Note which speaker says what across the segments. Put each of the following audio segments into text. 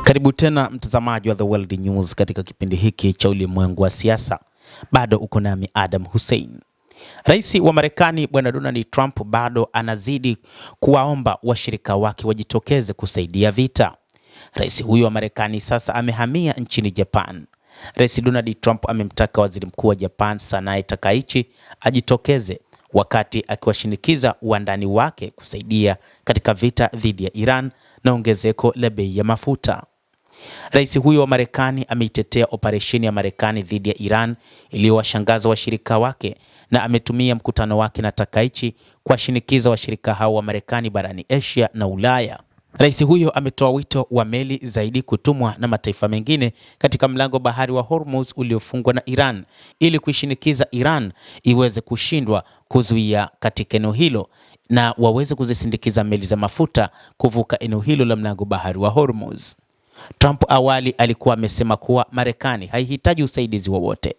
Speaker 1: Karibu tena mtazamaji wa The World News katika kipindi hiki cha ulimwengu wa siasa. Bado uko nami Adam Hussein. Rais wa Marekani Bwana Donald Trump bado anazidi kuwaomba washirika wake wajitokeze kusaidia vita. Rais huyo wa Marekani sasa amehamia nchini Japan. Rais Donald Trump amemtaka Waziri Mkuu wa Japan Sanae Takaichi ajitokeze wakati akiwashinikiza wandani wake kusaidia katika vita dhidi ya Iran na ongezeko la bei ya mafuta. Rais huyo wa Marekani ameitetea operesheni ya Marekani dhidi ya Iran iliyowashangaza washirika wake na ametumia mkutano wake na Takaichi kuwashinikiza washirika hao wa Marekani barani Asia na Ulaya. Rais huyo ametoa wito wa meli zaidi kutumwa na mataifa mengine katika mlango bahari wa Hormuz uliofungwa na Iran ili kuishinikiza Iran iweze kushindwa kuzuia katika eneo hilo na waweze kuzisindikiza meli za mafuta kuvuka eneo hilo la mlango bahari wa Hormuz. Trump awali alikuwa amesema kuwa Marekani haihitaji usaidizi wowote.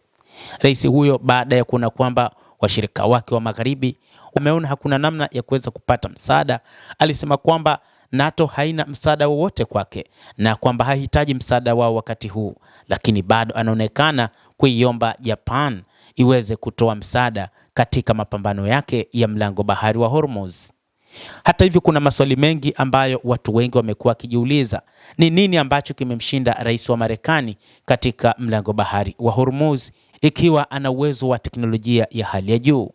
Speaker 1: Rais huyo baada ya kuona kwamba washirika wake wa magharibi wameona hakuna namna ya kuweza kupata msaada, alisema kwamba NATO haina msaada wowote kwake na kwamba hahitaji msaada wao wakati huu, lakini bado anaonekana kuiomba Japan iweze kutoa msaada katika mapambano yake ya mlango bahari wa Hormuz. Hata hivyo kuna maswali mengi ambayo watu wengi wamekuwa wakijiuliza. Ni nini ambacho kimemshinda rais wa Marekani katika mlango bahari wa Hormuz ikiwa ana uwezo wa teknolojia ya hali ya juu?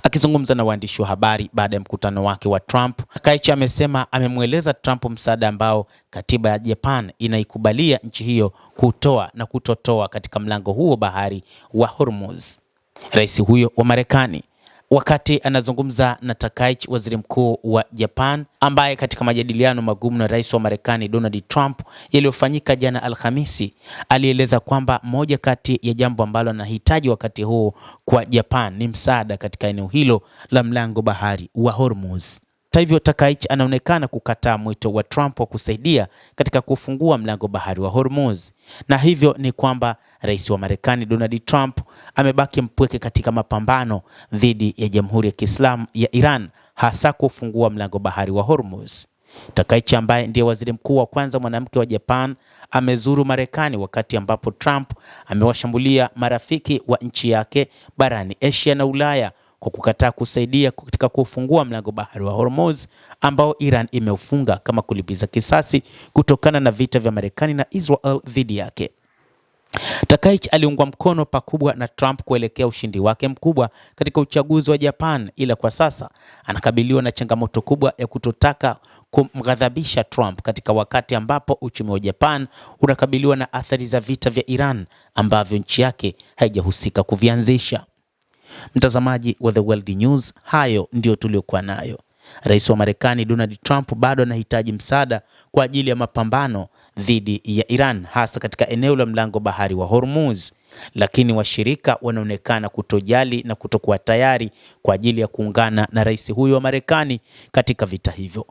Speaker 1: Akizungumza na waandishi wa habari baada ya mkutano wake wa Trump, Takaichi amesema amemweleza Trump msaada ambao katiba ya Japan inaikubalia nchi hiyo kutoa na kutotoa katika mlango huo bahari wa Hormuz. Rais huyo wa Marekani wakati anazungumza na Takaichi, waziri mkuu wa Japan, ambaye katika majadiliano magumu na rais wa Marekani Donald Trump yaliyofanyika jana Alhamisi, alieleza kwamba moja kati ya jambo ambalo anahitaji wakati huu kwa Japan ni msaada katika eneo hilo la mlango bahari wa Hormuz. Hata hivyo, Takaichi anaonekana kukataa mwito wa Trump wa kusaidia katika kufungua mlango bahari wa Hormuz. Na hivyo ni kwamba rais wa Marekani Donald Trump amebaki mpweke katika mapambano dhidi ya Jamhuri ya Kiislamu ya Iran, hasa kufungua mlango bahari wa Hormuz. Takaichi ambaye ndiye waziri mkuu wa kwanza mwanamke wa Japan amezuru Marekani wakati ambapo Trump amewashambulia marafiki wa nchi yake barani Asia na Ulaya kwa kukataa kusaidia katika kufungua mlango bahari wa Hormuz ambao Iran imeufunga kama kulipiza kisasi kutokana na vita vya Marekani na Israel dhidi yake. Takaichi aliungwa mkono pakubwa na Trump kuelekea ushindi wake mkubwa katika uchaguzi wa Japan, ila kwa sasa anakabiliwa na changamoto kubwa ya kutotaka kumghadhabisha Trump katika wakati ambapo uchumi wa Japan unakabiliwa na athari za vita vya Iran ambavyo nchi yake haijahusika kuvianzisha. Mtazamaji wa The World News, hayo ndio tuliokuwa nayo. Rais wa Marekani Donald Trump bado anahitaji msaada kwa ajili ya mapambano dhidi ya Iran, hasa katika eneo la mlango bahari wa Hormuz, lakini washirika wanaonekana kutojali na kutokuwa tayari kwa ajili ya kuungana na rais huyo wa Marekani katika vita hivyo.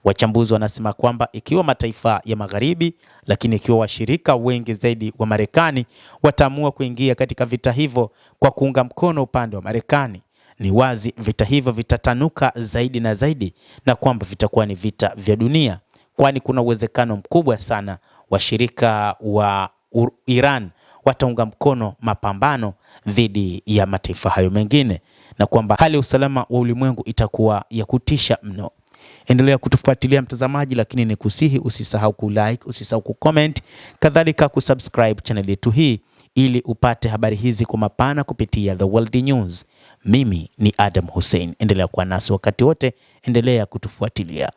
Speaker 1: Wachambuzi wanasema kwamba ikiwa mataifa ya magharibi, lakini ikiwa washirika wengi zaidi wa Marekani wataamua kuingia katika vita hivyo kwa kuunga mkono upande wa Marekani, ni wazi vita hivyo vitatanuka zaidi na zaidi na kwamba vitakuwa ni vita vya dunia, kwani kuna uwezekano mkubwa sana washirika wa Iran wataunga mkono mapambano dhidi ya mataifa hayo mengine na kwamba hali ya usalama wa ulimwengu itakuwa ya kutisha mno. Endelea kutufuatilia mtazamaji, lakini nikusihi usisahau kulike, usisahau kucomment, kadhalika kusubscribe channel yetu hii ili upate habari hizi kwa mapana kupitia The World News. Mimi ni Adam Hussein. Endelea kuwa nasi wakati wote, endelea kutufuatilia.